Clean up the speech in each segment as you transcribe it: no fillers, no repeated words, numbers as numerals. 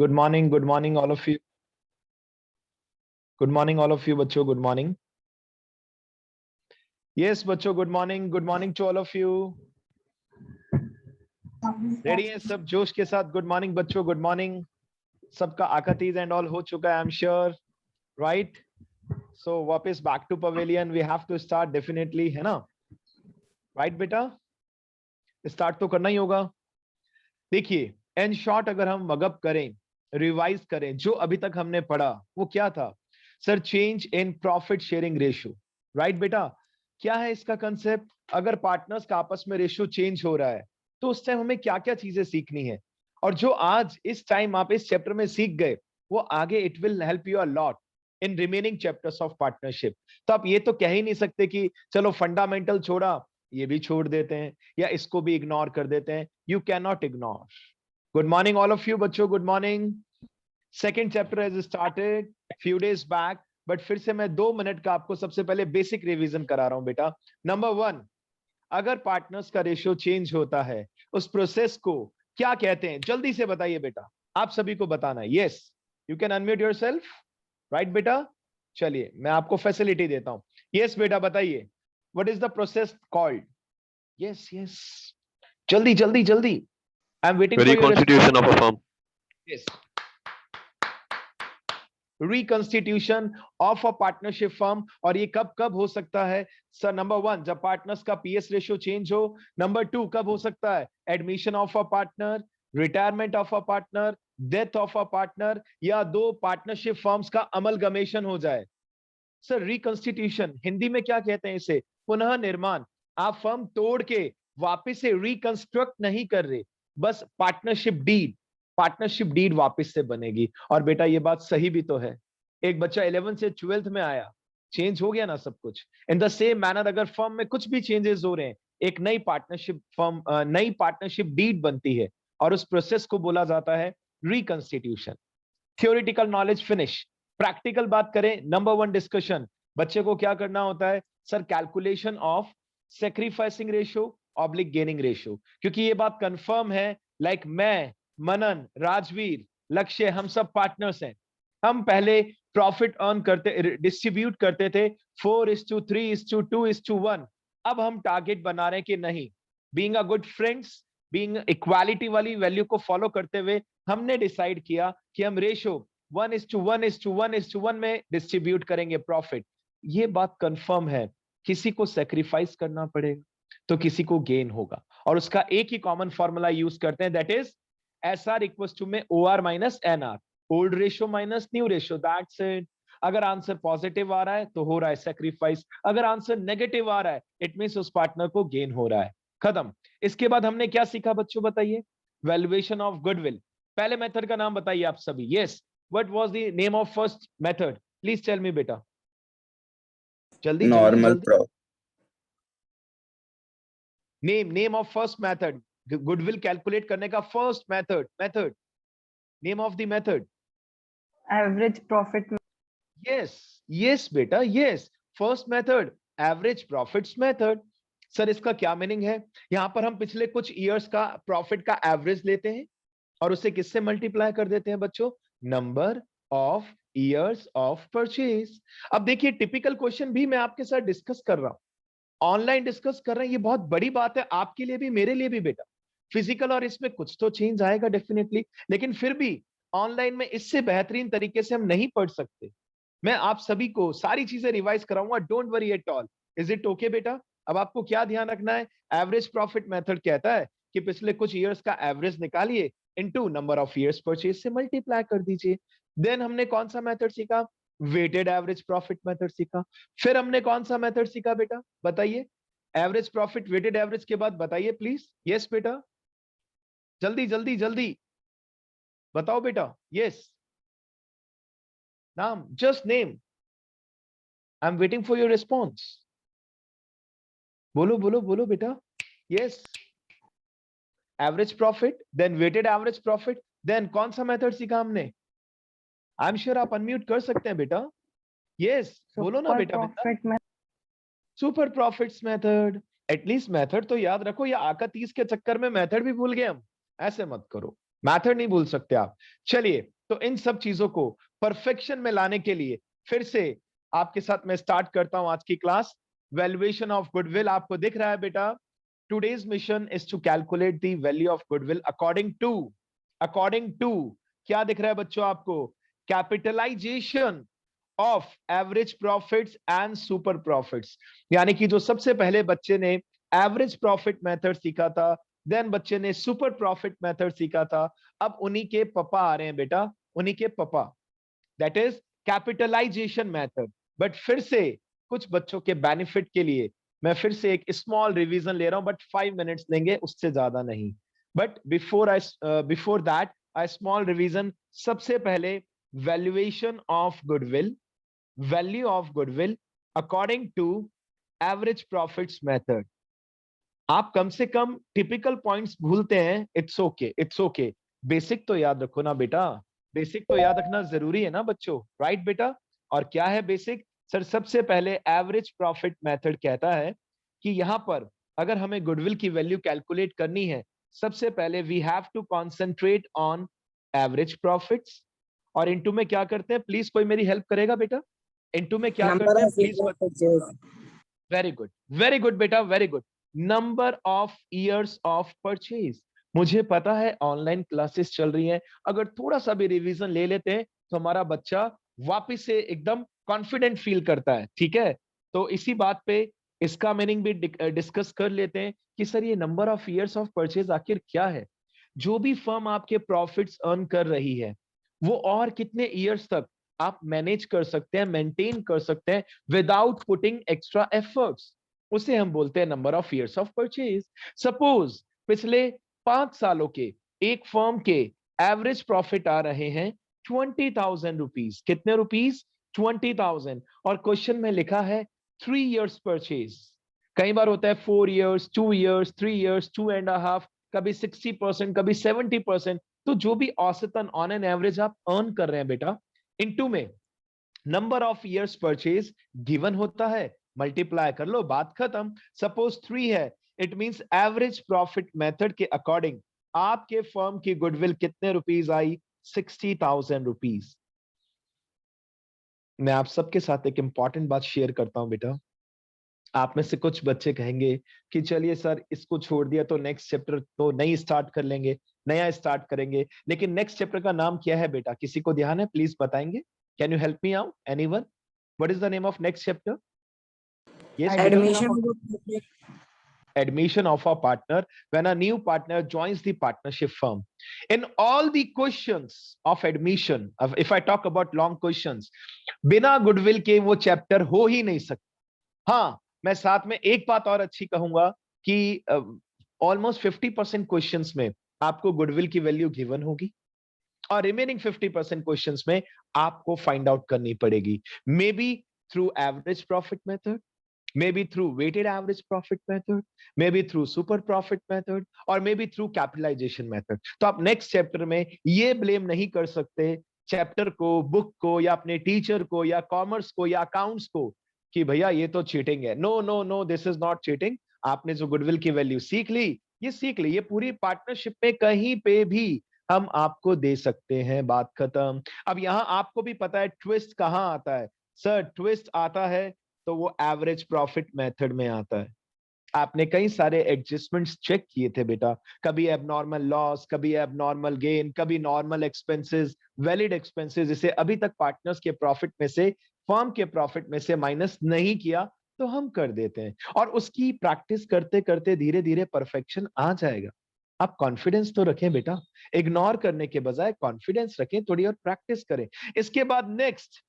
good morning all of you. Good morning all of you बच्चों, good morning. Yes बच्चों, good morning to all of you. Ready हैं सब जोश के साथ? गुड मॉर्निंग बच्चों, गुड मॉर्निंग. सबका आकातीज एंड ऑल हो चुका है, I am sure, right? So वापस back to pavilion, we have to start definitely, है ना? राइट बेटा, स्टार्ट तो करना ही होगा. देखिए, इन शॉर्ट अगर हम मगअप करें, रिवाइज करें, जो अभी तक हमने पढ़ा वो क्या था? Sir, change in profit sharing ratio, right बेटा? क्या है इसका कंसेप्ट? अगर पार्टनर्स का आपस में रेशियो चेंज हो रहा है तो उस टाइम हमें क्या क्या चीजें सीखनी है, और जो आज इस टाइम आप इस चैप्टर में सीख गए वो आगे it will help you a lot in remaining chapters of partnership. तो आप ये तो कह ही नहीं सकते कि चलो फंडामेंटल छोड़ा, ये भी छोड़ देते हैं या इसको भी इग्नोर कर देते हैं. You can not ignore. Good morning all of you बच्चों, good morning. Second chapter has started few days back, but फिर से मैं 2 मिनट का आपको सबसे पहले बेसिक रिवीजन करा रहा हूं बेटा. नंबर 1, अगर पार्टनर्स का रेशियो चेंज होता है उस प्रोसेस को क्या कहते हैं? जल्दी से बताइए बेटा, आप सभी को बताना है. Yes, you can unmute yourself, right बेटा? चलिए मैं आपको फैसिलिटी देता हूं. यस बेटा बताइए, what is the process called? Yes yes, जल्दी जल्दी जल्दी, आई am waiting for your reconstitution of a firm. Yes, reconstitution of a partnership firm. और ये कब कब हो सकता है? सर, नंबर 1 जब पार्टनर्स का पीएस रेशियो चेंज हो. नंबर 2 कब हो सकता है? Admission of a partner, retirement of a partner, death of a partner, या 2 पार्टनरशिप फर्म्स का अमलगमेशन हो जाए. सर, रिकंस्टिट्यूशन हिंदी में क्या कहते हैं इसे? पुनः निर्माण. आप फर्म तोड़ के वापस से रिकंस्ट्रक्ट नहीं कर रहे, बस पार्टनरशिप डीड वापस से बनेगी. और बेटा ये बात सही भी तो है. एक बच्चा 11th से 12th में आया, चेंज हो गया ना सब कुछ. इन द सेम मैनर अगर फर्म में कुछ भी चेंजेस हो रहे हैं, एक नई पार्टनरशिप डीड बनती है और उस प्रोसेस को बोला जाता है reconstitution. Theoretical knowledge finish. Practical बात करें, नंबर 1 डिस्कशन, बच्चे को क्या करना होता है? Sir, calculation of sacrificing ratio oblique gaining ratio. क्योंकि ये बात कंफर्म है, लाइक मैं, मनन, राजवीर, लक्ष्य, हम सब पार्टनर्स हैं. हम पहले प्रॉफिट अर्न करते, डिस्ट्रीब्यूट करते थे 4:3:2:1. अब हम टारगेट बना रहे हैं कि नहीं, being a good friends, being equality वाली वैल्यू को फॉलो करते हुए हमने डिसाइड किया कि हम रेशो 1:1:1:1 में डिस्ट्रीब्यूट करेंगे प्रॉफिट. ये बात कंफर्म है. किसी को सेक्रीफाइस करना पड़ेगा तो किसी को गेन होगा, और उसका एक ही कॉमन फॉर्मूला यूज करते हैं, that is SR equals to में OR minus NR, old ratio minus new ratio, that's it. अगर आंसर पॉजिटिव आ रहा है तो हो रहा है सेक्रीफाइस, अगर आंसर नेगेटिव आ रहा है इट मींस उस पार्टनर को गेन हो रहा है. खत्म. इसके बाद हमने क्या सीखा बच्चों बताइए? Valuation of goodwill. पहले मेथड का नाम बताइए आप सभी. Yes, what was the name of first method? Please tell me बेटा, जल्दी जल्दी जल्दी. Name of first method, goodwill calculate करने का first method, name of the method. Average profit. Yes बेटा, yes, first method average profits method. Sir, इसका क्या meaning है? यहां पर हम पिछले कुछ ईयर्स का प्रॉफिट का एवरेज लेते हैं और उसे किससे मल्टीप्लाई कर देते हैं बच्चों? Number of years of purchase. अब देखिए, टिपिकल क्वेश्चन भी मैं आपके साथ डिस्कस कर रहा हूं, ऑनलाइन डिस्कस कर रहे हैं. ये बहुत बड़ी बात है आपके लिए भी, मेरे लिए भी बेटा. फिजिकल और इसमें कुछ तो चेंज आएगा डेफिनेटली, लेकिन फिर भी ऑनलाइन में इससे बेहतरीन तरीके से हम नहीं पढ़ सकते. मैं आप सभी को सारी चीजें रिवाइज कराऊंगा, don't worry at all. Is it okay बेटा? अब आपको क्या ध्यान रखना है? एवरेज प्रॉफिट मेथड कहता है कि पिछले कुछ ईयर्स का एवरेज निकालिए, into number of years purchase से मल्टीप्लाई कर दीजिए. देन हमने कौन सा मेथड सीखा? वेटेड एवरेज प्रॉफिट मेथड सीखा. फिर हमने कौन सा मेथड सीखा बेटा बताइए? एवरेज प्रॉफिट वेटेड एवरेज के बाद बताइए प्लीज. यस बेटा, जल्दी जल्दी जल्दी बताओ बेटा. यस, नाम, just name, I am waiting for your response. बोलो बोलो बोलो बेटा. Yes, average profit, then weighted average profit, then कौन सा मेथड सीखा हमने? आई एम श्योर आप अनम्यूट कर सकते हैं बेटा. यस, बोलो ना बेटा. Super profits method. At least method तो याद रखो, या आका 30 के चक्कर में मेथड भी भूल गए हम, ऐसे मत करो. मैथड नहीं भूल सकते आप। चलिए, तो इन सब चीजों को परफेक्शन में लाने के लिए फिर से आपके साथ मैं स्टार्ट करता हूं आज की क्लास। वैल्यूएशन ऑफ गुडविल आपको दिख रहा है बेटा। Today's mission is to calculate the value of goodwill according to क्या दिख रहा है बच्चों आपको? Capitalization of average profits and super profits. यानी कि जो सबसे पहले बच्चे ने एवरेज प्रॉफिट मेथड सीखा था, देन बच्चे ने सुपर प्रॉफिट मेथड सीखा था, अब उन्हीं के पापा आ रहे हैं बेटा, उन्हीं के पापा, that is capitalization method. But फिर से कुछ बच्चों के बेनिफिट के लिए मैं फिर से एक स्मॉल रिवीजन ले रहा हूं, बट 5 मिनट्स लेंगे, उससे ज्यादा नहीं। But before that a small revision. सबसे पहले valuation of goodwill, value of goodwill according to average profits method. आप कम से कम टिपिकल पॉइंट्स भूलते हैं, it's okay, it's okay. Basic तो याद रखो ना बेटा, बेसिक तो याद रखना जरूरी है ना बच्चों, राइट बेटा? और क्या है बेसिक? सर सबसे पहले एवरेज प्रॉफिट मेथड कहता है कि यहां पर अगर हमें गुडविल की वैल्यू कैलकुलेट करनी है, सबसे पहले we have to concentrate on average profits. और इनटू में क्या करते हैं? प्लीज कोई मेरी हेल्प करेगा बेटा? इनटू में क्या Number करते हैं of please? years of purchase. Very good बेटा, very good. Number of years of purchase. मुझे पता है ऑनलाइन क्लासेस चल रही हैं, अगर थोड़ा सा भी रिवीजन ले लेते हैं तो हमारा बच्चा वापस से एकदम कॉन्फिडेंट फील करता है, ठीक है? तो इसी बात पे इसका मीनिंग भी डिस्कस कर लेते हैं कि सर ये number of years of purchase आखिर क्या है? जो भी फर्म आपके प्रॉफिट्स अर्न कर रही है, वो और कितने ईयर्स तक आप मैनेज कर सकते हैं, मेंटेन कर सकते हैं विदाउट पुटिंग एक्स्ट्रा एफर्ट्स, उसे हम बोलते हैं number of years of purchase. Suppose पिछले 5 सालों के एक फर्म के एवरेज प्रॉफिट आ रहे हैं 20,000 रुपीज। कितने रुपीज? 20,000। और क्वेश्चन में लिखा है 3 इयर्स परचेज। कई बार होता है 4 इयर्स, 2 इयर्स, 3 इयर्स, 2.5, कभी 60%, कभी 70%। तो जो भी औसतन ऑन एन एवरेज आप अर्न कर रहे हैं बेटा, इनटू में number of years purchase given होता है, मल्टीप्लाई कर लो, बात खत्म। सपोज 3 है, it means average profit method के अकॉर्डिंग आपके फर्म की गुडविल कितने रुपीस आई? 60,000 रुपीस। मैं आप सबके साथ एक इंपॉर्टेंट बात शेयर करता हूं बेटा। आप में से कुछ बच्चे कहेंगे कि चलिए सर इसको छोड़ दिया तो नेक्स्ट चैप्टर तो नहीं स्टार्ट कर लेंगे, नया स्टार्ट करेंगे, लेकिन नेक्स्ट चैप्टर का नाम क्या है बेटा? किसी को ध्यान है? प्लीज बताएंगे। Can you help me out? Anyone? What is the name of next chapter? Yes बेटा। Admission of a partner, when a new partner joins the partnership firm. In all the questions of admission, if I talk about long questions, बिना goodwill के वो chapter हो ही नहीं सकता। हाँ, मैं साथ में एक बात और अच्छी कहूंगा कि ऑलमोस्ट 50% क्वेश्चंस में आपको गुडविल की वैल्यू गिवन होगी और रिमेनिंग 50% क्वेश्चंस में आपको फाइंड आउट करनी पड़ेगी, may be through average profit method, maybe through weighted average profit method, maybe through super profit method, or maybe through capitalization method. तो आप नेक्स्ट चैप्टर में ये ब्लेम नहीं कर सकते चैप्टर को, बुक को, या अपने टीचर को, या कॉमर्स को, या अकाउंट्स को कि भैया ये तो चीटिंग है। No no no, this is not cheating. आपने जो गुडविल की वैल्यू सीख ली, ये सीख ली, ये पूरी पार्टनरशिप में कहीं पे भी हम आपको दे सकते हैं, बात खत्म। अब यहां आपको भी पता है ट्विस्ट कहां आता है। सर ट्विस्ट आता है तो वो एवरेज प्रॉफिट मेथड में आता है। आपने कई सारे एडजस्टमेंट्स चेक किए थे बेटा, कभी एबनॉर्मल लॉस, कभी एबनॉर्मल गेन, कभी नॉर्मल एक्सपेंसेस, वैलिड एक्सपेंसेस, जिसे अभी तक पार्टनर्स के प्रॉफिट में से, फर्म के प्रॉफिट में से माइनस नहीं किया, तो हम कर देते हैं। और उसकी प्रैक्टिस करते करते धीरे धीरे परफेक्शन आ जाएगा। आप कॉन्फिडेंस तो रखें बेटा, इग्नोर करने के बजाय कॉन्फिडेंस रखें, थोड़ी और प्रैक्टिस करें। इसके बाद नेक्स्ट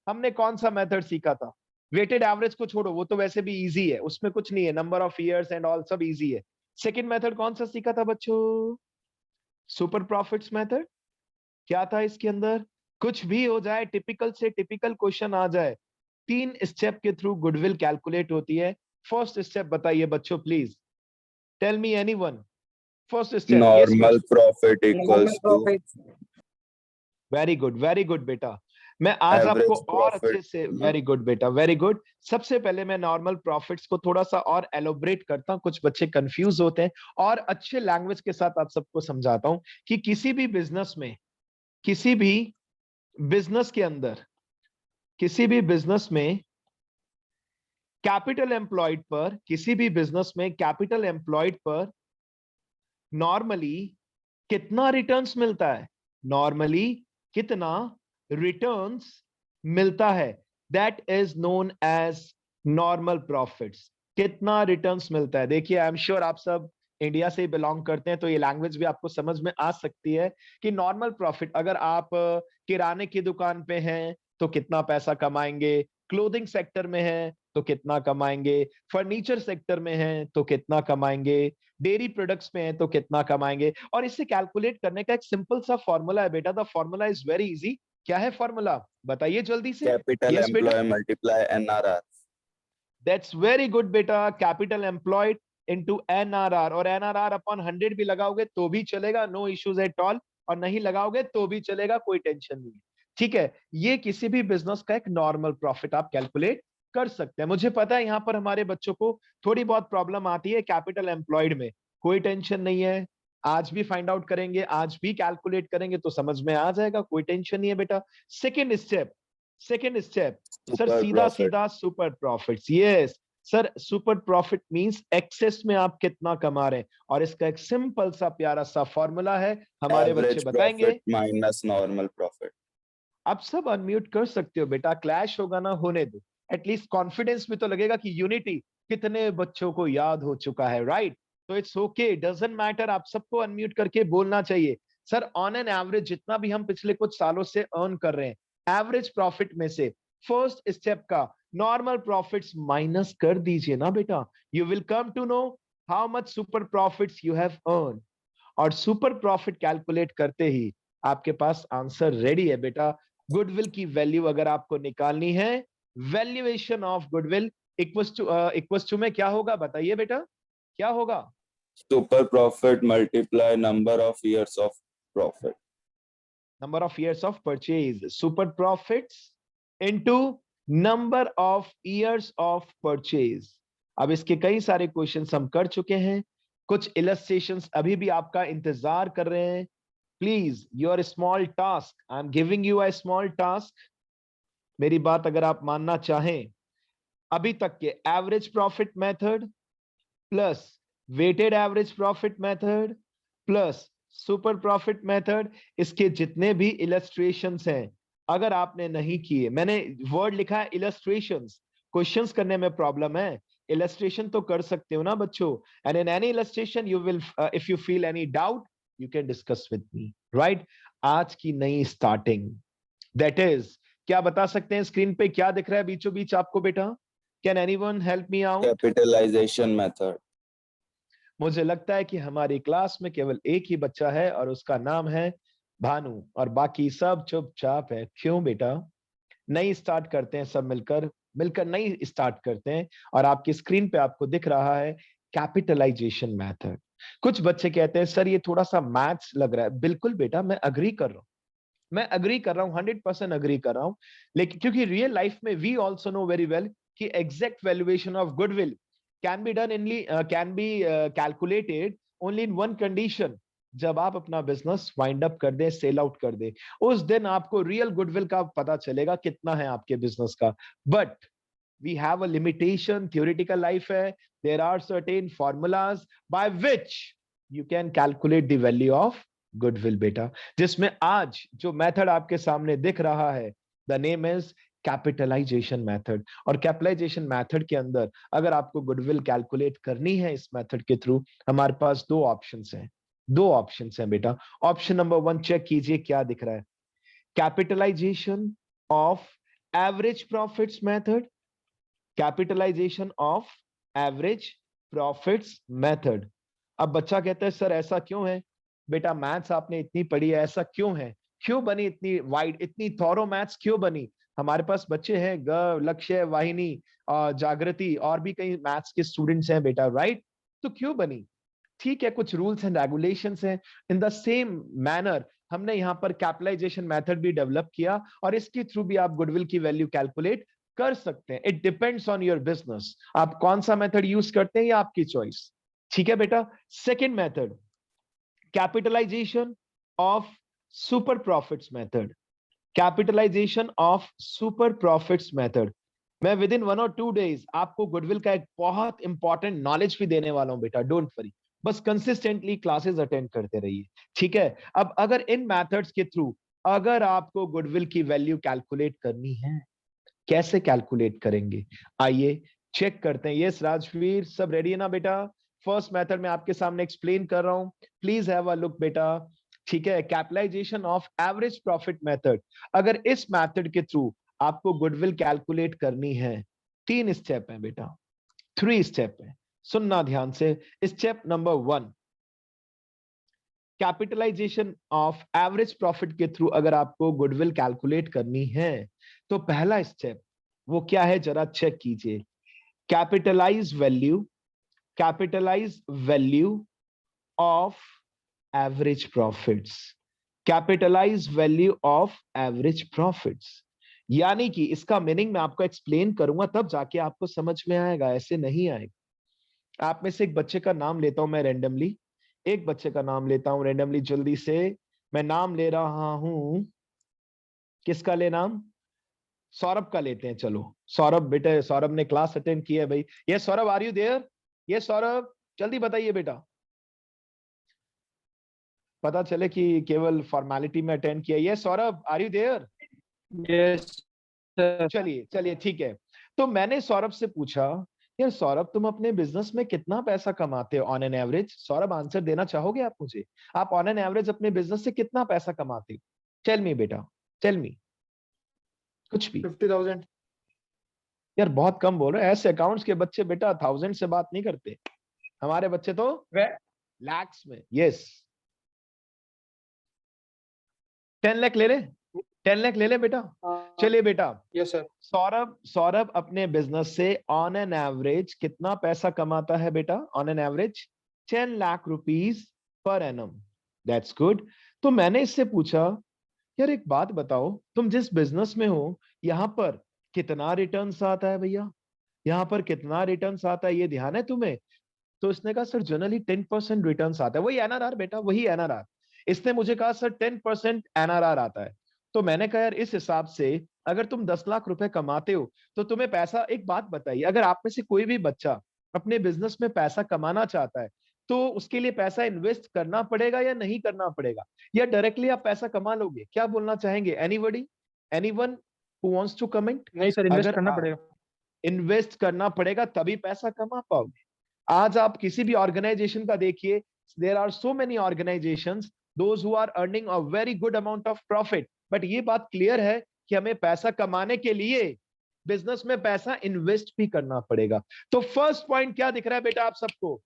हमने कौन सा मेथड सीखा था? वेटेड एवरेज को छोड़ो, वो तो वैसे भी इजी है, उसमें कुछ नहीं है, number of years and all सब इजी है। सेकंड मेथड कौन सा सीखा था बच्चों? Super profits method. क्या था इसके अंदर? कुछ भी हो जाए, टिपिकल से टिपिकल क्वेश्चन आ जाए, 3 स्टेप के थ्रू गुडविल कैलकुलेट होती है। फर्स्ट स्टेप बताइए बच्चों, please tell me anyone. First step. Normal profit equals to. Very good बेटा। मैं आज आपको Average और profit. अच्छे से, वेरी गुड बेटा, वेरी गुड। सबसे पहले मैं नॉर्मल प्रॉफिट्स को थोड़ा सा और एलोबरेट करता हूं, कुछ बच्चे कंफ्यूज होते हैं, और अच्छे लैंग्वेज के साथ आप सबको समझाता हूं कि किसी भी बिजनेस में, किसी भी बिजनेस के अंदर, किसी भी बिजनेस में कैपिटल एम्प्लॉयड पर, किसी भी बिजनेस में कैपिटल एम्प्लॉयड पर नॉर्मली कितना रिटर्न्स मिलता है, नॉर्मली कितना रिटर्न्स मिलता है, that is known as normal profits. कितना रिटर्न्स मिलता है। देखिए, आई एम श्योर आप सब इंडिया से बिलोंग करते हैं, तो ये लैंग्वेज भी आपको समझ में आ सकती है कि नॉर्मल प्रॉफिट, अगर आप किराने की दुकान पे हैं तो कितना पैसा कमाएंगे, क्लोथिंग सेक्टर में है तो कितना कमाएंगे, फर्नीचर सेक्टर में है तो कितना कमाएंगे, डेयरी प्रोडक्ट्स में है तो कितना कमाएंगे। और इसे कैलकुलेट करने का एक सिंपल सा फॉर्मूला है बेटा। The formula is very easy. क्या है फॉर्मूला, बताइए जल्दी से। Capital यस बेटा, employee multiply NRR. That's very good बेटा। कैपिटल एम्प्लॉयड इनटू एनआरआर, और एनआरआर अपॉन 100 भी लगाओगे तो भी चलेगा, नो इश्यूज एट ऑल, और नहीं लगाओगे तो भी चलेगा, कोई टेंशन नहीं है। ठीक है, ये किसी भी बिजनेस का एक नॉर्मल प्रॉफिट आप कैलकुलेट कर सकते हैं। मुझे पता है यहाँ पर हमारे बच्चों को थोड़ी बहुत प्रॉब्लम आती है कैपिटल एम्प्लॉयड में, कोई टेंशन नहीं है, आज भी फाइंड आउट करेंगे, आज भी कैलकुलेट करेंगे तो समझ में आ जाएगा, कोई टेंशन नहीं है बेटा। Second step, second step sir, Super सीधा profit. सीधा super profits. Yes sir, super profit means excess में आप कितना कमा रहे हैं, और इसका एक सिंपल सा प्यारा सा फॉर्मूला है, हमारे बच्चे Average बताएंगे। profit minus normal profit. आप सब अनम्यूट कर सकते हो बेटा, क्लैश होगा ना, होने दो, एटलीस्ट कॉन्फिडेंस भी तो लगेगा कि यूनिटी कितने बच्चों को याद हो चुका है, राइट। तो इट्स ओके, डजंट मैटर, आप सबको अनम्यूट करके बोलना चाहिए। सर, ऑन एन एवरेज जितना भी हम पिछले कुछ सालों से अर्न कर रहे हैं, एवरेज प्रॉफिट में से फर्स्ट स्टेप का नॉर्मल प्रॉफिट्स माइनस कर दीजिए ना बेटा, you will come to know how much super profits you have earn. और सुपर प्रॉफिट कैलकुलेट करते ही आपके पास आंसर रेडी है बेटा। गुडविल की वैल्यू अगर आपको निकालनी है, valuation of goodwill equals to में क्या होगा, बताइए बेटा, क्या होगा। Super profit multiply number of years of profit. Number of years of purchase, super profits into number of years of purchase. अब इसके कई सारे क्वेश्चंस हम कर चुके हैं, कुछ इलस्ट्रेशंस अभी भी आपका इंतजार कर रहे हैं। Please, your small task, I am giving you a small task, मेरी बात अगर आप मानना चाहें, अभी तक के average profit method plus weighted average profit method plus super profit method, इसके जितने भी इलस्ट्रेशंस हैं, अगर आपने नहीं किए, मैंने वर्ड लिखा है इलस्ट्रेशंस, क्वेश्चंस करने में प्रॉब्लम है, इलस्ट्रेशन तो कर सकते हो ना बच्चों। And in any illustration you will, if you feel any doubt, you can discuss with me, right. आज की नई स्टार्टिंग, दैट इज, क्या बता सकते हैं स्क्रीन पे क्या दिख रहा है बीचों बीच आपको बेटा, can anyone help me out. Capitalization method. मुझे लगता है कि हमारी क्लास में केवल एक ही बच्चा है और उसका नाम है भानु, और बाकी सब चुपचाप है। क्यों बेटा, नई स्टार्ट करते हैं, सब मिलकर मिलकर नई स्टार्ट करते हैं। और आपकी स्क्रीन पे आपको दिख रहा है कैपिटलाइजेशन मेथड। कुछ बच्चे कहते हैं सर ये थोड़ा सा मैथ्स लग रहा है, बिल्कुल बेटा, मैं अग्री कर रहा हूँ, मैं अग्री कर रहा हूँ, 100% अग्री कर रहा हूँ। लेकिन क्योंकि रियल लाइफ में we also know very well कि exact valuation of goodwill can be done in, can be calculated only in one condition, जब आप अपना बिजनेस वाइंड अप कर दें, सेल आउट कर दें, उस दिन आपको रियल गुडविल का पता चलेगा कितना है आपके बिजनेस का। But we have a limitation, theoretical life hai, there are certain formulas by which you can calculate the value of goodwill beta, जिसमें आज जो मेथड आपके सामने दिख रहा है, the name is capitalization method. और कैपिटलाइजेशन मेथड के अंदर अगर आपको गुडविल कैलकुलेट करनी है इस मेथड के थ्रू, हमारे पास दो ऑप्शंस हैं, दो ऑप्शंस हैं बेटा। ऑप्शन नंबर 1 चेक कीजिए क्या दिख रहा है, capitalization of average profits method, capitalization of average profits method. अब बच्चा कहता है सर ऐसा क्यों है, बेटा मैथ्स आपने इतनी पढ़ी है, ऐसा क्यों है, क्यों बनी इतनी वाइड, इतनी थॉरो मैथ्स क्यों बनी। हमारे पास बच्चे हैं लक्ष्य, वाहिनी, जागृति, और भी कई मैथ्स के स्टूडेंट्स हैं बेटा, राइट। तो क्यों बनी, ठीक है, कुछ रूल्स एंड रेगुलेशंस हैं। इन द सेम मैनर हमने यहाँ पर कैपिटलाइजेशन मेथड भी डेवलप किया और इसके थ्रू भी आप गुडविल की वैल्यू कैलकुलेट कर सकते हैं। It depends on your business, आप कौन सा मेथड यूज करते हैं, ये आपकी चॉइस। ठीक है बेटा। Second method, capitalization of super profits method. Capitalization of super profits method, मैं विद इन 1 और 2 डेज आपको गुडविल का एक बहुत इंपॉर्टेंट नॉलेज भी देने वाला हूं बेटा, डोंट वरी, बस कंसिस्टेंटली क्लासेस अटेंड करते रहिए। ठीक है। अब अगर इन मेथड्स के थ्रू अगर आपको गुडविल की वैल्यू कैलकुलेट करनी है, कैसे कैलकुलेट करेंगे, आइए चेक करते हैं। यस राजवीर, सब रेडी है ना बेटा? फर्स्ट मेथड में आपके सामने एक्सप्लेन कर रहा हूं, प्लीज हैव अ लुक बेटा। ठीक है। Capitalization of average profit method, अगर इस मेथड के थ्रू आपको गुडविल कैलकुलेट करनी है, 3 स्टेप है बेटा, 3 स्टेप है, सुनना ध्यान से। Step number 1, capitalization of average profit के थ्रू अगर आपको गुडविल कैलकुलेट करनी है तो पहला स्टेप वो क्या है, जरा चेक कीजिए। Capitalize value of average profits, capitalize value of average profits. यानी कि इसका मीनिंग मैं आपको एक्सप्लेन करूंगा तब जाके आपको समझ में आएगा, ऐसे नहीं आएगा। आप में से एक बच्चे का नाम लेता हूं मैं रैंडमली, एक बच्चे का नाम लेता हूं रैंडमली, जल्दी से मैं नाम ले रहा हूं। किसका ले नाम? सौरभ का लेते हैं। चलो सौरभ, बेटे सौरभ ने क्लास अटेंड की है भाई। ये सौरभ, आर यू देयर? ये सौरभ, जल्दी बताइए बेटा, पता चले कि केवल फॉर्मेलिटी में अटेंड किया। ये Saurabh, are you there? Yes sir. चलिए चलिए ठीक है। तो मैंने सौरभ से पूछा, यार सौरभ तुम अपने बिजनेस में कितना पैसा कमाते हो on an average? Saurabh answer देना चाहोगे आप मुझे? आप ऑन एन एवरेज अपने बिजनेस से कितना पैसा कमाते हो? टेल मी बेटा, टेल मी, कुछ भी। 50,000। यार बहुत कम बोल रहे हैं, ऐसे अकाउंट्स के बच्चे बेटा 1000 से बात नहीं करते, हमारे बच्चे तो लैक्स में। यस 10 लाख ले ले, 10 लाख ले ले बेटा। चलिए बेटा, यस सर। सौरभ अपने बिजनेस से ऑन एन एवरेज कितना पैसा कमाता है बेटा? On an average 10 lakh rupees per annum. That's good. तो मैंने इससे पूछा, यार एक बात बताओ, तुम जिस बिजनेस में हो यहाँ पर कितना रिटर्न्स आता है भैया? यहाँ पर कितना रिटर्न्स आता है, ये ध्यान है तुम्हें? तो इसने कहा सर जनरली 10% रिटर्न्स आता है। वही एनआरआर बेटा, वही एनआरआर। इसने मुझे कहा सर 10% एनआरआर आता है। तो मैंने कहा यार इस हिसाब से अगर तुम 10 लाख रुपए कमाते हो तो तुम्हें पैसा, एक बात बताइए, अगर आप में से कोई भी बच्चा अपने बिजनेस में पैसा कमाना चाहता है तो उसके लिए पैसा इन्वेस्ट करना पड़ेगा या नहीं करना पड़ेगा, या डायरेक्टली आप पैसा कमा लोगे? क्या बोलना चाहेंगे? Anybody, anyone who wants to comment? नहीं सर, इन्वेस्ट अगर करना पड़ेगा। इन्वेस्ट करना पड़ेगा तभी पैसा कमा पाओगे। आज आप किसी भी ऑर्गेनाइजेशन का देखिए, there are so many organizations those who are earning a very good amount of profit, but ये बात क्लियर है कि हमें पैसा कमाने के लिए बिजनेस में पैसा इन्वेस्ट भी करना पड़ेगा। तो फर्स्ट पॉइंट क्या दिख रहा है बेटा आप सबको?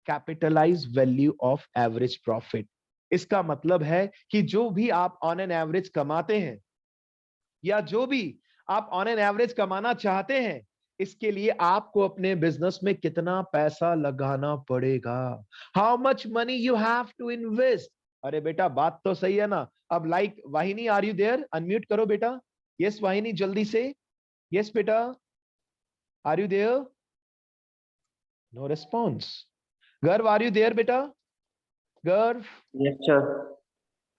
Capitalize value of average profit. इसका मतलब है कि जो भी आप ऑन एन एवरेज कमाते हैं या जो भी आप ऑन एन एवरेज कमाना चाहते हैं, इसके लिए आपको अपने बिजनेस में कितना पैसा लगाना पड़ेगा। How much money you have to invest. अरे बेटा बात तो सही है ना? अब लाइक वाहिनी, आर यू देयर? अनम्यूट करो बेटा। यस वाहिनी, जल्दी से। यस बेटा, are you there? No response. Garv, are you there बेटा? गर्व? Yes sir.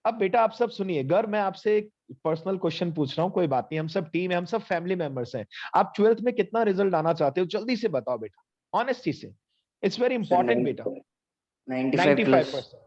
अब बेटा आप सब सुनिए, गर्व मैं आपसे एक पर्सनल क्वेश्चन पूछ रहा हूं, कोई बात नहीं, हम सब टीम है, हम सब फैमिली मेंबर्स हैं। आप 12th में कितना रिजल्ट आना चाहते हो? जल्दी से बताओ बेटा, ऑनेस्टी से, इट्स वेरी इंपॉर्टेंट बेटा। 95%।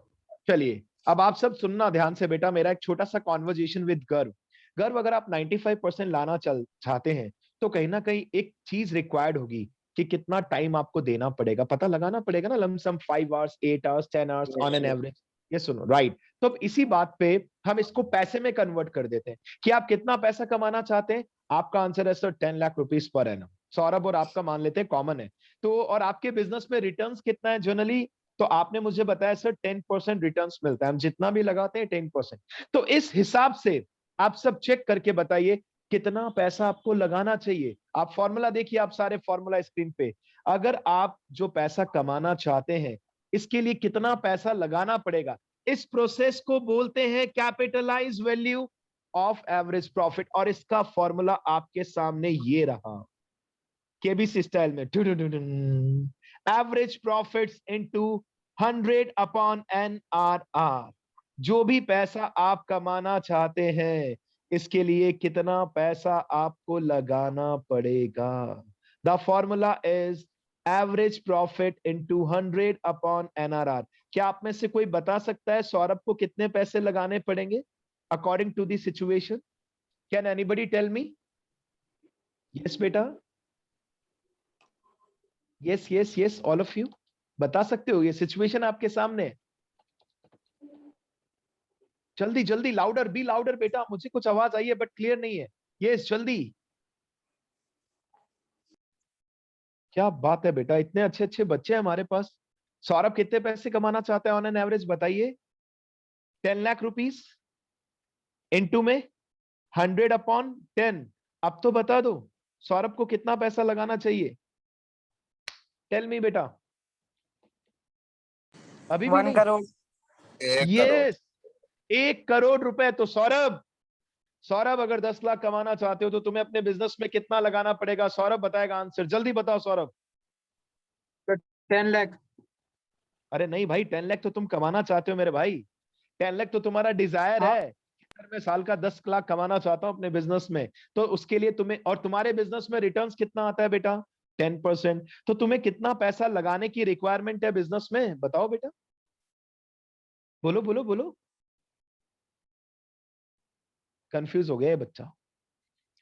चलिए अब आप सब सुनना ध्यान से बेटा, मेरा एक छोटा सा कॉन्वर्जेशन विद गर्व। गर्व, अगर आप 95% लाना चाहते हैं तो कहीं ना कहीं एक चीज रिक्वायर्ड होगी कि कितना टाइम आपको देना पड़ेगा, पता लगाना पड़ेगा ना, lump sum 5 hours, 8 hours, 10 hours on an average. ये सुनो राइट। तो अब इसी बात पे हम इसको पैसे में कन्वर्ट कर देते हैं कि आप कितना पैसा कमाना चाहते हैं। आपका आंसर है sir 10 lakh rupees per annum. Saurabh और आपका मान लेते हैं कॉमन है। तो और आपके बिजनेस में रिटर्न्स कितना है जनरली? तो आपने मुझे बताया सर 10% रिटर्न्स मिलता है, हम जितना भी लगाते हैं 10%। तो इस हिसाब से आप सब चेक करके बताइए कितना पैसा आपको लगाना चाहिए। आप फॉर्मूला देखिए, आप सारे फॉर्मूला स्क्रीन पे। अगर आप जो पैसा कमाना चाहते हैं इसके लिए कितना पैसा लगाना पड़ेगा, इस प्रोसेस को बोलते हैं capitalize value of average profit, और इसका फॉर्मूला आपके सामने ये रहा, केबीसी स्टाइल में, average profits into 100 upon NRR। जो भी पैसा आप कमाना चाहते हैं, इसके लिए कितना पैसा आपको लगाना पड़ेगा। The formula is average profit into 100 upon NRR। क्या आप में से कोई बता सकता है सौरभ को कितने पैसे लगाने पड़ेंगे according to the situation? Can anybody tell me? Yes बेटा, yes yes yes, all of you बता सकते हो, ये सिचुएशन आपके सामने है। जल्दी जल्दी, लाउडर, बी लाउडर बेटा, मुझे कुछ आवाज आई है बट क्लियर नहीं है। यस जल्दी, क्या बात है बेटा, इतने अच्छे अच्छे बच्चे हैं हमारे पास। सौरभ कितने पैसे कमाना चाहते हैं ऑन एन एवरेज, बताइए? 10 लाख रुपीस इनटू में 100 अपॉन 10। अब तो बता दो सौरभ को कितना पैसा लगाना चाहिए, टेल मी बेटा। अभी भी 1 नहीं? करोड़। यस, 1 करोड़ रुपए। तो सौरभ अगर 10 लाख कमाना चाहते हो तो तुम्हें अपने बिजनेस में कितना लगाना पड़ेगा? सौरभ बताएगा आंसर, जल्दी बताओ सौरभ। 10 लाख। अरे नहीं भाई, 10 लाख तो तुम कमाना चाहते हो मेरे भाई, 10 लाख तो तुम्हारा डिजायर हाँ। है। अगर मैं साल का 10 लाख कमाना चाहता हूं अपने बिजनेस में, तो उसके लिए तुम्हें, और तुम्हारे बिजनेस में रिटर्न्स कितना आता है बेटा? 10%। तो तुम्हें कितना पैसा लगाने की रिक्वायरमेंट है बिजनेस में, बताओ बेटा, बोलो बोलो बोलो। कंफ्यूज हो गया ये बच्चा,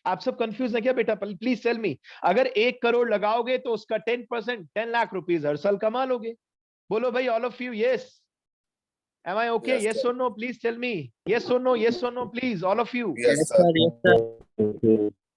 आप सब कंफ्यूज है क्या बेटा? प्लीज टेल मी, अगर 1 करोड़ लगाओगे तो उसका 10%, 10 लाख रुपीस हर साल कमा लोगे। बोलो भाई, all of you, yes, am I okay? Yes, Yes sir. or no, please tell me. Yes or no, yes or no, please, all of you. Yes, sir. Yes, sir.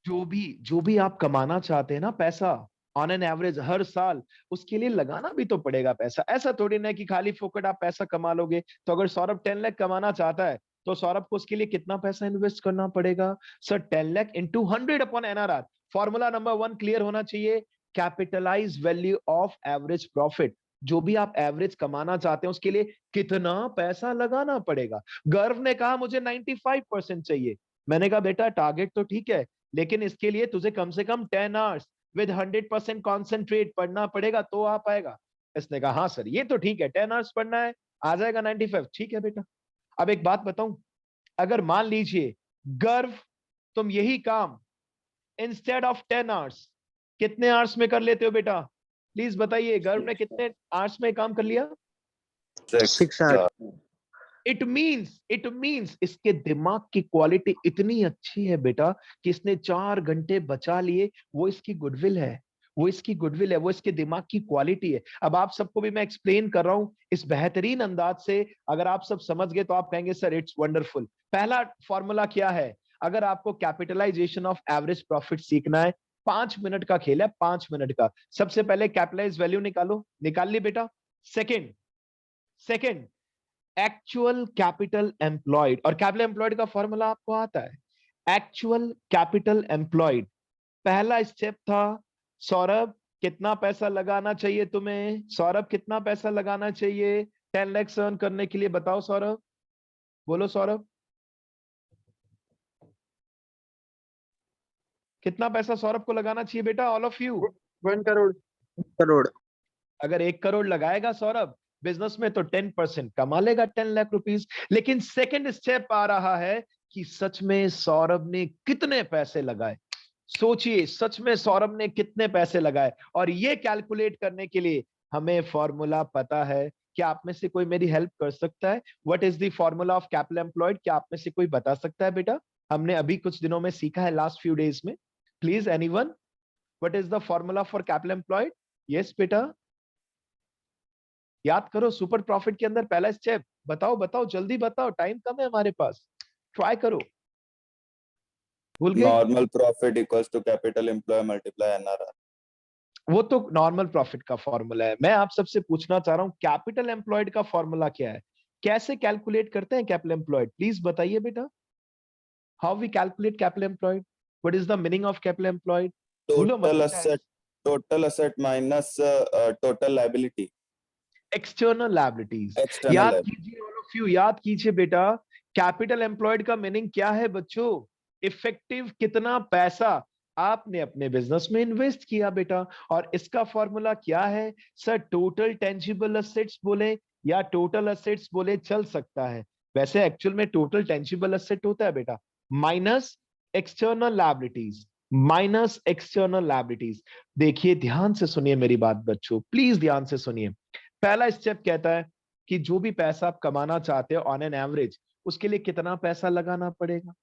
जो भी आप कमाना चाहते हैं ना पैसा ऑन एन एवरेज हर साल, उसके लिए लगाना भी तो पड़ेगा पैसा। ऐसा थोड़ी ना है कि खाली फोकट आप पैसा कमा लोगे। तो अगर सौरभ 10 लाख कमाना चाहता है तो सौरभ को उसके लिए कितना पैसा इन्वेस्ट करना पड़ेगा? Sir 10 lakh into 100 upon NRR। Formula number 1 clear होना चाहिए, capitalize value of average profit. जो भी आप एवरेज कमाना चाहते हैं उसके लिए कितना पैसा लगाना पड़ेगा। गर्व ने कहा मुझे 95% चाहिए। मैंने कहा बेटा टारगेट तो ठीक है, लेकिन इसके लिए तुझे कम से कम 10 आवर्स विद 100% कॉन्सेंट्रेट पढ़ना पड़ेगा तो आ पाएगा। इसने कहा हाँ सर ये तो ठीक है, 10 आवर्स पढ़ना है, आ जाएगा 95। ठीक है बेटा। अब एक बात बताऊं, अगर मान लीजिए गर्व तुम यही काम इंस्टेड ऑफ 10 आवर्स कितने आवर्स में कर लेते हो बेटा? प्लीज बताइए, गर्व ने कितने आवर्स में काम कर लिया? 6 hours. इट मीन्स इसके दिमाग की क्वालिटी इतनी अच्छी है बेटा कि इसने 4 घंटे बचा लिए। वो इसकी गुडविल है, वो इसकी गुडविल है, वो इसके दिमाग की क्वालिटी है। अब आप सबको भी मैं एक्सप्लेन कर रहा हूं इस बेहतरीन अंदाज से, अगर आप सब समझ गए तो आप कहेंगे सर इट्स वंडरफुल। पहला फॉर्मूला क्या है? अगर आपको कैपिटलाइजेशन ऑफ एवरेज प्रॉफिट सीखना है, 5 मिनट का खेल है, 5 मिनट का। सबसे पहले कैपिटलाइज वैल्यू निकालो, निकाल ली बेटा। सेकेंड एक्चुअल कैपिटल एम्प्लॉयड, और कैपिटल एम्प्लॉयड का फॉर्मूला आपको आता है, एक्चुअल कैपिटल एम्प्लॉयड। पहला स्टेप था सौरभ कितना पैसा लगाना चाहिए तुम्हें? सौरभ कितना पैसा लगाना चाहिए 10 लाख अर्न करने के लिए? बताओ सौरभ, बोलो सौरभ, कितना पैसा सौरभ को लगाना चाहिए बेटा? All of you, 1 crore. अगर 1 करोड़ लगाएगा सौरभ बिजनेस में तो 10% कमा लेगा, 10 लाख रुपीस। लेकिन सेकंड स्टेप आ रहा है कि सच में सौरभ ने कितने पैसे लगाए। सोचिए सच में सौरभ ने कितने पैसे लगाए, और ये कैलकुलेट करने के लिए हमें फॉर्मूला पता है। क्या आप में से कोई मेरी हेल्प कर सकता है? What is the formula of capital employed? क्या आप में से कोई बता सकता है बेटा? हमने अभी कुछ दिनों में सीखा है, लास्ट फ्यू डेज में। Please anyone, what is the formula for capital employed? Yes बेटा, याद करो, सुपर प्रॉफिट के अंदर पहला स्टेप बताओ, बताओ जल्दी बताओ, टाइम कम है हमारे पास, ट्राई करो। भूल गए? Normal profit equals to capital employed multiply NRR. वो तो नॉर्मल प्रॉफिट का फॉर्मूला है। मैं आप सबसे पूछना चाह रहा हूं कैपिटल एम्प्लॉयड का फॉर्मूला क्या है? कैसे कैलकुलेट करते हैं कैपिटल एम्प्लॉयड? प्लीज बताइए बेटा, how we calculate capital employed? What is the meaning of capital employed? Total asset minus total liability. External liabilities. External याद liability. कीजिए ऑल ऑफ यू, याद कीजिए बेटा, कैपिटल एम्प्लॉयड का मीनिंग क्या है बच्चों? इफेक्टिव कितना पैसा आपने अपने बिजनेस में इन्वेस्ट किया बेटा। और इसका फॉर्मूला क्या है सर? टोटल टेंजिबल असेट्स बोले या टोटल असेट्स बोले चल सकता है। वैसे एक्चुअल में टोटल टेंजिबल असेट होता है बेटा minus external liabilities, minus external liabilities. देखिए ध्यान से सुनिए मेरी बात बच्चों, प्लीज ध्यान से सुनिए। पहला स्टेप कहता है कि जो भी पैसा आप कमाना चाहते हो ऑन एन एवरेज, उसके लिए कितना पैसा लगाना पड़ेगा।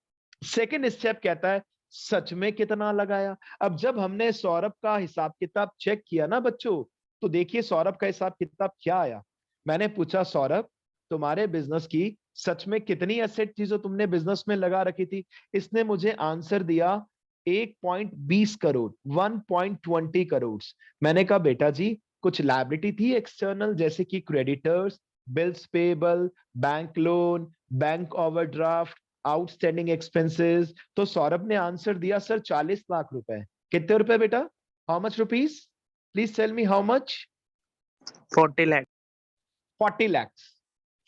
सेकेंड स्टेप कहता है सच में कितना लगाया। अब जब हमने सौरभ का हिसाब किताब चेक किया ना बच्चों, तो देखिए सौरभ का हिसाब किताब क्या आया। मैंने पूछा सौरभ तुम्हारे बिजनेस की सच में कितनी एसेट थी जो तुमने बिजनेस में लगा रखी थी? इसने मुझे आंसर दिया 1.20 करोड़, 1.20 करोड़। मैंने कहा बेटा जी कुछ लायबिलिटी थी एक्सटर्नल, जैसे कि creditors, bills payable, bank loan, bank overdraft, outstanding expenses. तो सौरभ ने आंसर दिया सर 40 लाख रुपए। कितने रुपए बेटा? How much rupees? Please tell me how much? 40 lakh. 40 lakhs,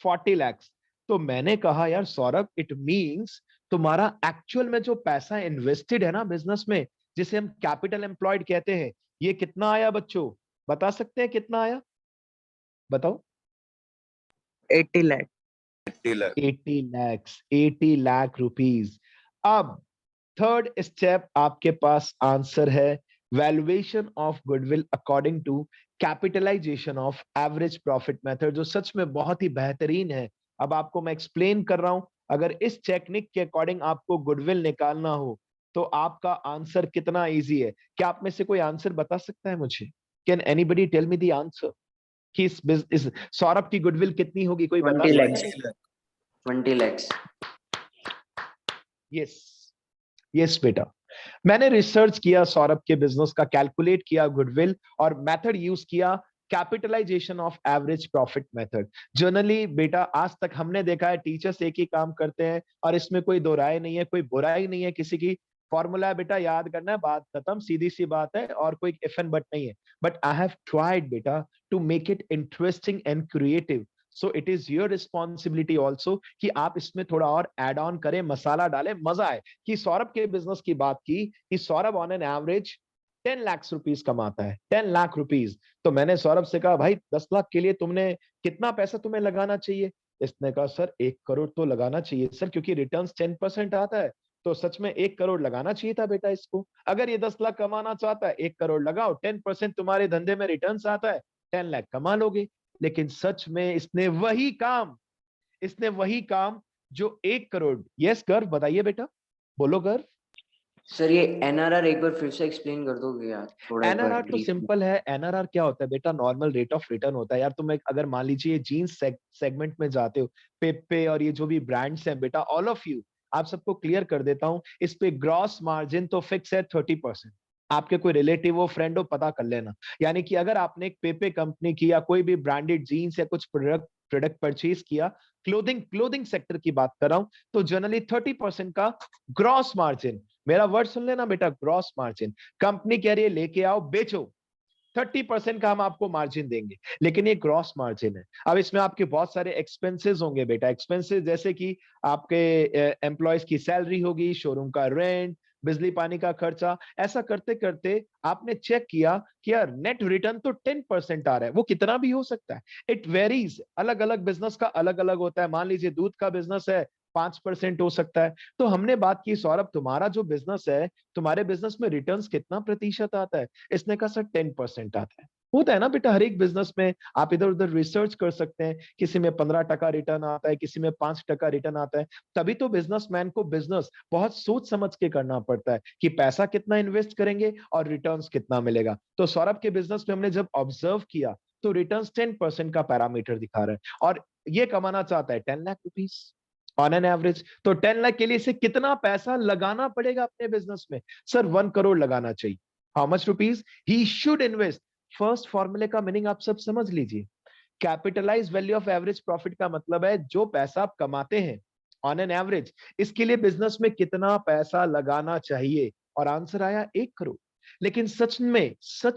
40 lakhs। तो मैंने कहा यार सौरभ इट मींस तुम्हारा एक्चुअल में जो पैसा इन्वेस्टेड है ना बिजनेस में, जिसे हम कैपिटल एम्प्लॉयड कहते हैं, ये कितना आया बच्चों? बता सकते हैं कितना आया? बताओ। 80 lakh. 80 lakh. 80 lakhs, 80 lakh rupees. अब थर्ड स्टेप आपके पास आंसर है valuation of goodwill according to capitalization of average profit method, जो सच में बहुत ही बेहतरीन है। अब आपको मैं एक्सप्लेन कर रहा हूं, अगर इस टेक्निक के अकॉर्डिंग आपको गुडविल निकालना हो तो आपका आंसर कितना इजी है। क्या आप में से कोई आंसर बता सकता है मुझे? Can anybody tell me the answer कि इस सौरभ की गुडविल कितनी होगी? कोई बता 20 सकता lakhs. है? 20 lakhs. यस, यस बेटा। मैंने रिसर्च किया सौरभ के बिजनेस का, कैलकुलेट किया गुडविल और मेथड यूज किया capitalization of average profit method. Generally बेटा आज तक हमने देखा है टीचर्स एक ही काम करते हैं और इसमें कोई दो राय नहीं है, कोई बुराई नहीं है किसी की। फॉर्मूला है बेटा, याद करना है, बात खत्म, सीधी सी बात है, और कोई इफ एंड बट नहीं है। बट आई हैव ट्राइड बेटा to make it interesting and creative, so it is your responsibility also कि आप इसमें थोड़ा और एड ऑन करें, मसाला डालें, मजा आए। कि सौरभ के बिजनेस की बात की कि Saurabh on an average 10 lakh rupees कमाता है, 10 लाख रुपीस। तो मैंने सौरभ से कहा भाई 10 लाख के लिए तुमने कितना पैसा तुम्हें लगाना चाहिए? इसने कहा सर 1 करोड़ तो लगाना चाहिए सर, क्योंकि रिटर्न्स 10% आता है, तो सच में 1 करोड़ लगाना चाहिए था बेटा इसको। अगर ये 10 लाख कमाना चाहता है 1 करोड़ लगाओ, 10% तुम्हारे धंधे में रिटर्न्स आता है, 10 लाख कमा लोगे। लेकिन सच में इसने वही काम जो 1 करोड़, यस गर्व बताइए बेटा, बोलो गर्व। सर ये एनआरआर एक बार फिर से एक्सप्लेन कर दोगे यार, थोड़ा एक बार एनआरआर तो brief में? सिंपल है। एनआरआर क्या होता है बेटा? नॉर्मल रेट ऑफ रिटर्न होता है यार। तुम अगर मान लीजिए जीन्स सेगमेंट में जाते हो, पेप्पे और ये जो भी ब्रांड्स हैं बेटा, ऑल ऑफ यू, आप सबको क्लियर कर देता हूं, इस पे ग्रॉस मार्जिन तो फिक्स है 30%। आपके कोई रिलेटिव हो, फ्रेंड हो, पता कर लेना। यानी कि अगर आपने एक पेपे कंपनी की या कोई भी ब्रांडेड जीन्स या कुछ प्रोडक्ट परचेज किया, क्लोथिंग सेक्टर की बात कर रहा हूं, तो जनरली 30% का ग्रॉस मार्जिन, मेरा वर्ड सुन लेना बेटा, ग्रॉस मार्जिन। कंपनी कह रही है लेके आओ बेचो, 30% का हम आपको मार्जिन देंगे, लेकिन ये ग्रॉस मार्जिन है। अब इसमें आपके बहुत सारे एक्सपेंसेस होंगे बेटा, एक्सपेंसेस जैसे कि आपके एम्प्लॉयज की सैलरी होगी, शोरूम का रेंट, बिजली पानी का खर्चा। ऐसा करते करते आपने चेक किया कि यार नेट रिटर्न तो 10% आ रहा है। वो कितना भी हो सकता है, इट वेरीज, अलग अलग बिजनेस का अलग अलग होता है। मान लीजिए दूध का बिजनेस है, 5% हो सकता है। तो हमने बात की सौरभ तुम्हारा जो बिजनेस है, तुम्हारे बिजनेस में रिटर्न्स कितना प्रतिशत आता है? इसने कहा सर 10% आता है। होता है ना बेटा हर एक बिजनेस में, आप इधर उधर रिसर्च कर सकते हैं, किसी में 15% रिटर्न आता है, किसी में 5% रिटर्न आता है। तभी तो बिजनेसमैन को बिजनेस बहुत सोच समझ के करना पड़ता है कि पैसा कितना इन्वेस्ट करेंगे और रिटर्न्स कितना मिलेगा। तो सौरभ के बिजनेस में हमने जब ऑब्जर्व किया तो रिटर्न्स 10% का पैरामीटर दिखा रहा है, और ये कमाना चाहता है 10 lakh rupees on an average. तो 10 लाख के लिए इसे कितना पैसा लगाना पड़ेगा अपने बिजनेस में? सर 1 करोड़ लगाना चाहिए। How much rupees he should invest? First फॉर्मूले का मीनिंग आप सब समझ लीजिए। Capitalize value of average profit का मतलब है जो पैसा आप कमाते हैं ऑन एन एवरेज, इसके लिए बिजनेस में कितना पैसा लगाना चाहिए, और आंसर आया 1 करोड़। लेकिन सच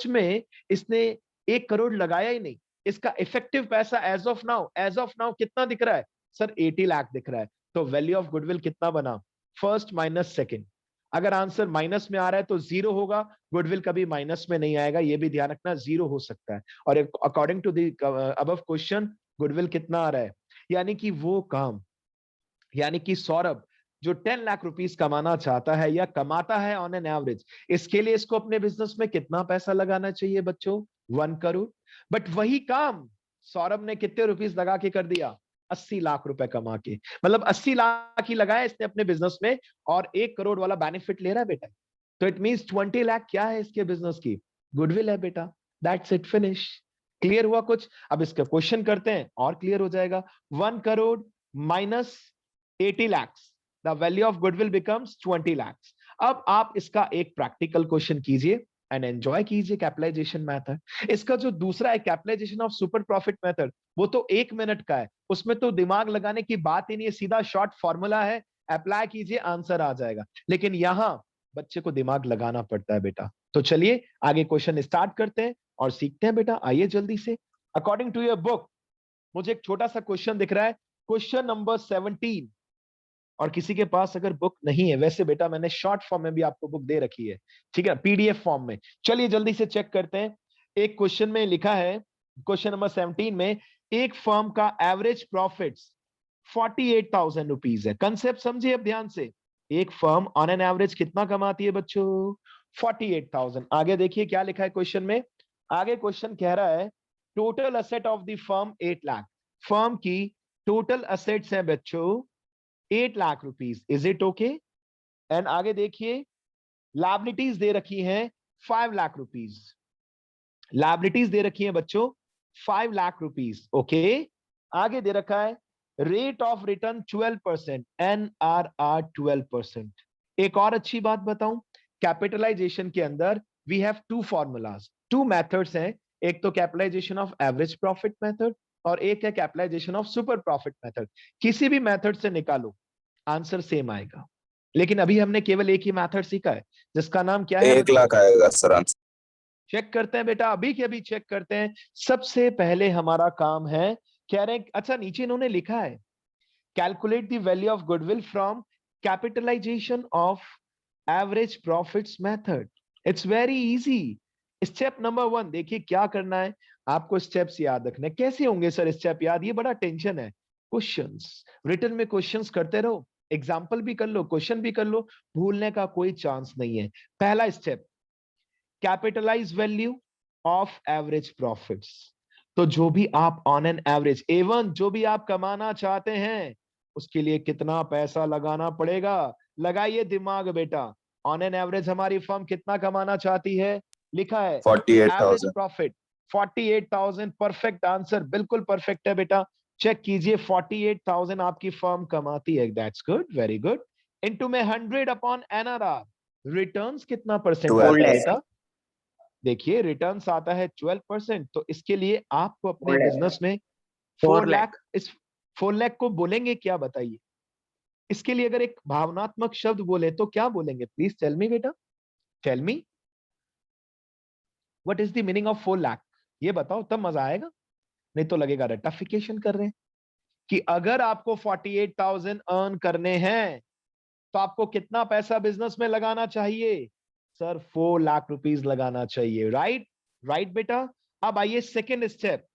में इसने 1 करोड़ लगाया ही नहीं, इसका इफेक्टिव पैसा एज ऑफ नाउ कितना दिख रहा है सर? 80 लाख दिख रहा है। तो वैल्यू ऑफ गुडविल कितना बना? First minus second. अगर आंसर माइनस में आ रहा है तो जीरो होगा, गुडविल कभी माइनस में नहीं आएगा, ये भी ध्यान रखना, जीरो हो सकता है। और according to the above question goodwill कितना आ रहा है? यानी कि वो काम, यानी कि सौरभ जो 10 लाख रुपीस कमाना चाहता है या कमाता है ऑन एन एवरेज, इसके लिए इसको अपने बिजनेस में कितना पैसा लगाना चाहिए बच्चों? 1 करोड़। बट वही काम सौरभ ने कितने रुपीस लगा के कर दिया? 80 लाख रुपए कमा के। मतलब 80 लाख ही लगाया इसने अपने बिजनेस में और 1 करोड़ वाला बेनिफिट ले रहा है बेटा। तो इट मींस 20 लाख क्या है इसके बिजनेस की? गुडविल है बेटा। That's it, finish. क्लियर हुआ कुछ? अब इसका क्वेश्चन करते हैं और क्लियर हो जाएगा। 1 crore minus 80 lakhs, the value of goodwill becomes 20 lakhs. अब आप इसका एक प्रैक्टिकल क्वेश्चन कीजिए एंड एंजॉय कीजिए कैपिटलाइजेशन मेथड। इसका जो दूसरा है capitalization of super profit method, वो तो 1 मिनट का है, उसमें तो दिमाग लगाने की बात ही नहीं है, सीधा शॉर्ट फॉर्मूला है, अप्लाई कीजिए आंसर आ जाएगा। लेकिन यहां बच्चे को दिमाग लगाना पड़ता है बेटा। तो चलिए आगे क्वेश्चन स्टार्ट करते हैं और सीखते हैं बेटा। आइए जल्दी से, अकॉर्डिंग टू योर बुक मुझे एक छोटा सा क्वेश्चन दिख रहा है, क्वेश्चन नंबर 17। और किसी के पास अगर बुक नहीं है, वैसे बेटा मैंने शॉर्ट फॉर्म में भी आपको बुक दे रखी है, ठीक है, पीडीएफ फॉर्म में। चलिए जल्दी से चेक करते हैं। एक क्वेश्चन में लिखा है, क्वेश्चन नंबर 17 में, एक फर्म का एवरेज प्रॉफिट्स 48,000 रुपीज है। कंसेप्ट समझिए अब ध्यान से। एक फर्म ऑन एन एवरेज कितना कमाती है बच्चों? 48,000। आगे देखिए क्या लिखा है क्वेश्चन में। आगे क्वेश्चन कह रहा है total asset of the firm 8 lakh. Firm की टोटल असेट्स है बच्चों 8 lakh rupees. Is it okay? And आगे देखिए लायबिलिटीज दे रखी हैं 5 लाख रुपीस। लायबिलिटीज दे रखी हैं बच्चों 5 लाख रुपीस। ओके, आगे दे रखा है रेट ऑफ रिटर्न 12%, NRR 12%। एक और अच्छी बात बताऊं, कैपिटलाइजेशन के अंदर वी हैव 2 फॉर्मूलाज, 2 मेथड्स हैं। एक तो capitalization of average profit method और एक है capitalization of super profit method. किसी भी मेथड से निकालो आंसर सेम आएगा। लेकिन अभी हमने केवल एक ही मेथड सीखा है जिसका नाम क्या है? 1 लाख आएगा सर आंसर। चेक करते हैं बेटा, अभी के अभी चेक करते हैं। सबसे पहले हमारा काम है, कह रहे हैं, अच्छा नीचे इन्होंने लिखा है calculate the value of goodwill from capitalization of average profits method. It's very easy. Step number 1 देखिए क्या करना है आपको, स्टेप्स याद रखने। कैसे होंगे सर स्टेप याद? ये बड़ा टेंशन है। क्वेश्चंस, रिटर्न में क्वेश्चंस करते रहो, एग्जाम्पल भी कर लो, क्वेश्चन भी कर लो, भूलने का कोई चांस नहीं है। पहला step, capitalize value of average profits. तो जो भी आप ऑन एन एवरेज, एवन जो भी आप कमाना चाहते हैं, उसके लिए कितना पैसा लगाना पड़ेगा? लगाइए दिमाग बेटा। ऑन एन एवरेज हमारी फर्म कितना कमाना चाहती है? लिखा है एवरेज 48,000। प्रॉफिट 48,000। परफेक्ट आंसर, बिल्कुल परफेक्ट है बेटा। चेक कीजिए 48,000 आपकी फर्म कमाती है। That's good, very good. Into में 100 अपॉन NRR, रिटर्न्स कितना परसेंट 12 आता है lakh। बेटा? देखिए रिटर्न्स आता है 12%। तो इसके लिए आपको अपने 4 lakh। बिजनेस में 4 4 लाख, इस 4 लाख को बोलेंगे क्या बताइए? इसके लिए अगर एक भावनात्मक शब्द बोले तो क्या बोलेंगे? प्लीज टेल मी बेटा, tell me what is the meaning of 4 lakh? ये बताओ तब मजा आएगा, नहीं तो लगेगा रट्टाफिकेशन कर रहे हैं। कि अगर आपको 48,000 अर्न करने हैं तो आपको कितना पैसा बिजनेस में लगाना चाहिए? सर 4 लाख रुपीस लगाना चाहिए। राइट, राइट बेटा। अब आइए सेकेंड स्टेप।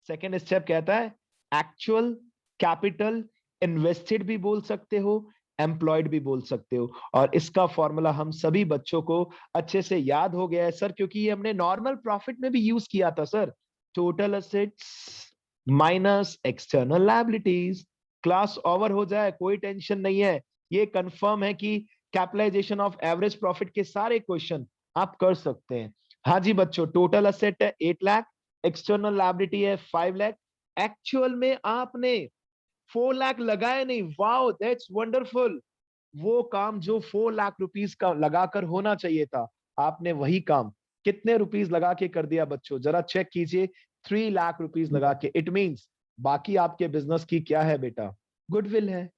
सेकेंड स्टेप कहता है एक्चुअल कैपिटल इन्वेस्टेड भी बोल सकते हो, एम्प्लॉयड भी बोल सकते हो। और इसका फॉर्मूला हम सभी बच्चों को अच्छे से याद हो गया है सर, क्योंकि ये हमने नॉर्मल प्रॉफिट में भी यूज किया था sir. Total assets minus external liabilities. Class over हो जाए कोई टेंशन नहीं है, ये कंफर्म है कि कैपिटलाइजेशन ऑफ एवरेज प्रॉफिट के सारे क्वेश्चन आप कर सकते हैं। हाँ जी बच्चों, टोटल असेट है 8 लाख, एक्सटर्नल लायबिलिटी है 5 लाख। एक्चुअल में आपने 4 लाख लगाए नहीं। Wow, that's wonderful. वो काम जो 4 लाख रुपीस का लगाकर होना चाहिए था, आपने वही काम कितने रुपीस लगा के कर दिया बच्चों? जरा चेक कीजिए, 3 लाख रुपीस लगा के। इट मींस बाकी आपके बिजनेस की क्या है बेटा? गुडविल है।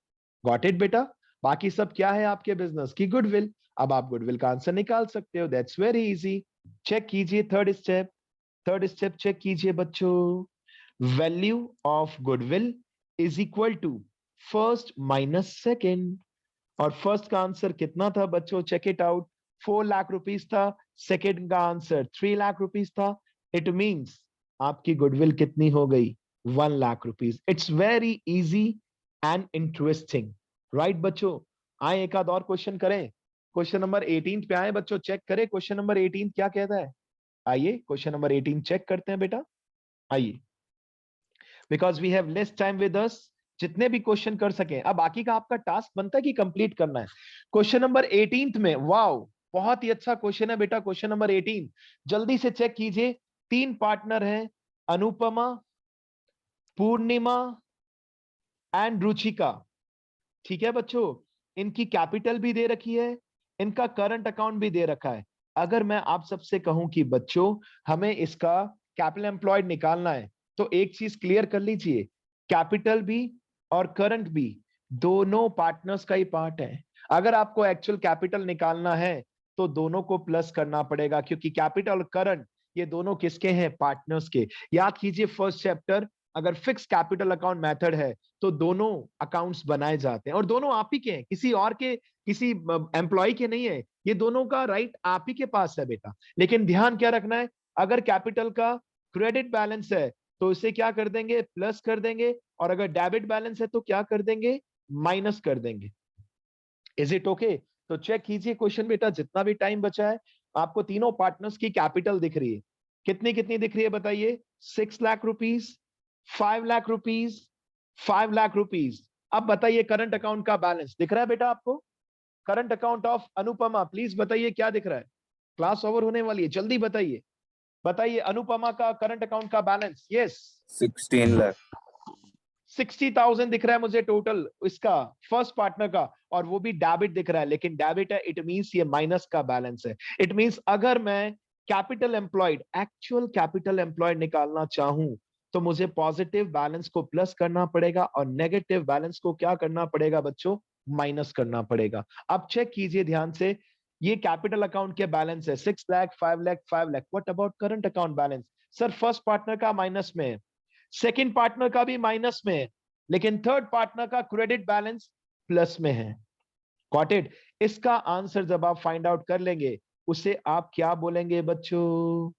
गॉट इट बेटा? बाकी सब क्या है आपके बिजनेस की? गुडविल। अब आप गुडविल का आंसर निकाल सकते हो। That's very easy. चेक कीजिए third step. Third step check कीजिए बच्चों। Value of goodwill is equal to first minus second, और फर्स्ट का आंसर कितना था बच्चों? Check it out, 4 lakh rupees था। सेकेंड का आंसर 3 लाख रुपीस था। इट मींस आपकी गुडविल कितनी हो गई? 1 lakh rupees. It's very easy and interesting, right बच्चों? आए एक आध और क्वेश्चन करें। क्वेश्चन नंबर 18 पे आए बच्चों, चेक करें क्वेश्चन नंबर 18 क्या कहता है। आइए क्वेश्चन नंबर 18 चेक करते हैं बेटा, आइए, because we have less time with us, जितने भी क्वेश्चन कर सके। अब बाकी का आपका टास्क बनता है कि कंप्लीट करना है। क्वेश्चन नंबर 18 में, वाओ, बहुत ही अच्छा क्वेश्चन है बेटा। क्वेश्चन नंबर 18 जल्दी से चेक कीजिए। 3 पार्टनर हैं, अनुपमा, पूर्णिमा एंड रुचिका। ठीक है बच्चों, इनकी कैपिटल भी दे रखी है, इनका करंट अकाउंट भी दे रखा है। अगर मैं आप सबसे कहूं कि बच्चों हमें इसका कैपिटल एम्प्लॉयड निकालना है, तो एक चीज क्लियर कर लीजिए, कैपिटल भी और करंट भी दोनों पार्टनर्स का ही पार्ट है। अगर आपको एक्चुअल कैपिटल निकालना है तो दोनों को प्लस करना पड़ेगा, क्योंकि कैपिटल और करंट ये दोनों किसके हैं? पार्टनर्स के। याद कीजिए फर्स्ट चैप्टर, अगर फिक्स कैपिटल अकाउंट मेथड है तो दोनों अकाउंट्स बनाए जाते हैं, और दोनों आप ही के हैं, किसी और के, किसी एम्प्लॉय के नहीं है। ये दोनों का राइट आप ही के पास है बेटा। लेकिन ध्यान क्या रखना है, अगर कैपिटल का क्रेडिट बैलेंस है तो इसे क्या कर देंगे? प्लस कर देंगे, और अगर डेबिट बैलेंस है तो क्या कर देंगे? माइनस कर देंगे। Is it okay? तो चेक कीजिए क्वेश्चन बेटा, जितना भी टाइम बचा है। आपको तीनों पार्टनर्स की कैपिटल दिख रही है, कितनी कितनी दिख रही है बताइए? 6 lakh rupees, 5 lakh rupees, 5 lakh rupees. अब बताइए करंट अकाउंट का बैलेंस दिख रहा है बेटा आपको? Current account of Anupama, please बताइए क्या दिख रहा है? क्लास ओवर होने वाली है, जल्दी बताइए। बताइए अनुपमा का करंट अकाउंट का बैलेंस। Yes, 16 lakh. 60,000 दिख रहा है मुझे टोटल इसका, फर्स्ट पार्टनर का, और वो भी डेबिट दिख रहा है। लेकिन डेबिट है, इट मींस ये माइनस का बैलेंस है। इट मींस अगर मैं capital employed, actual capital employed निकालना चाहूं तो मुझे पॉजिटिव बैलेंस को प्लस करना पड़ेगा, और नेगेटिव बैलेंस को क्या करना पड़ेगा बच्चों? माइनस करना पड़ेगा। अब चेक कीजिए ध्यान से, ये कैपिटल अकाउंट के बैलेंस है 6 lakh, 5 lakh, 5 lakh. What about current account balance? Sir first partner का माइनस में है, सेकेंड पार्टनर का भी माइनस में है, लेकिन थर्ड पार्टनर का क्रेडिट बैलेंस प्लस में है। Got it? इसका आंसर जब आप फाइंड आउट कर लेंगे, उसे आप क्या बोलेंगे बच्चों?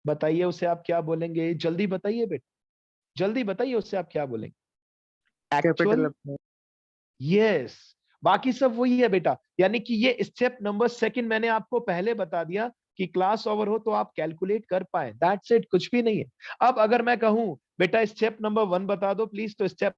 बताइए उसे आप क्या बोलेंगे? जल्दी बताइए बेटा, जल्दी बताइए उससे आप क्या बोलेंगे? कैपिटल एक्चुअल, यस, बाकी सब वही है बेटा। यानी कि ये स्टेप नंबर सेकंड मैंने आपको पहले बता दिया कि क्लास ओवर हो तो आप कैलकुलेट कर पाए, दैट्स इट, कुछ भी नहीं है। अब अगर मैं कहूं बेटा स्टेप नंबर 1 बता दो प्लीज, तो स्टेप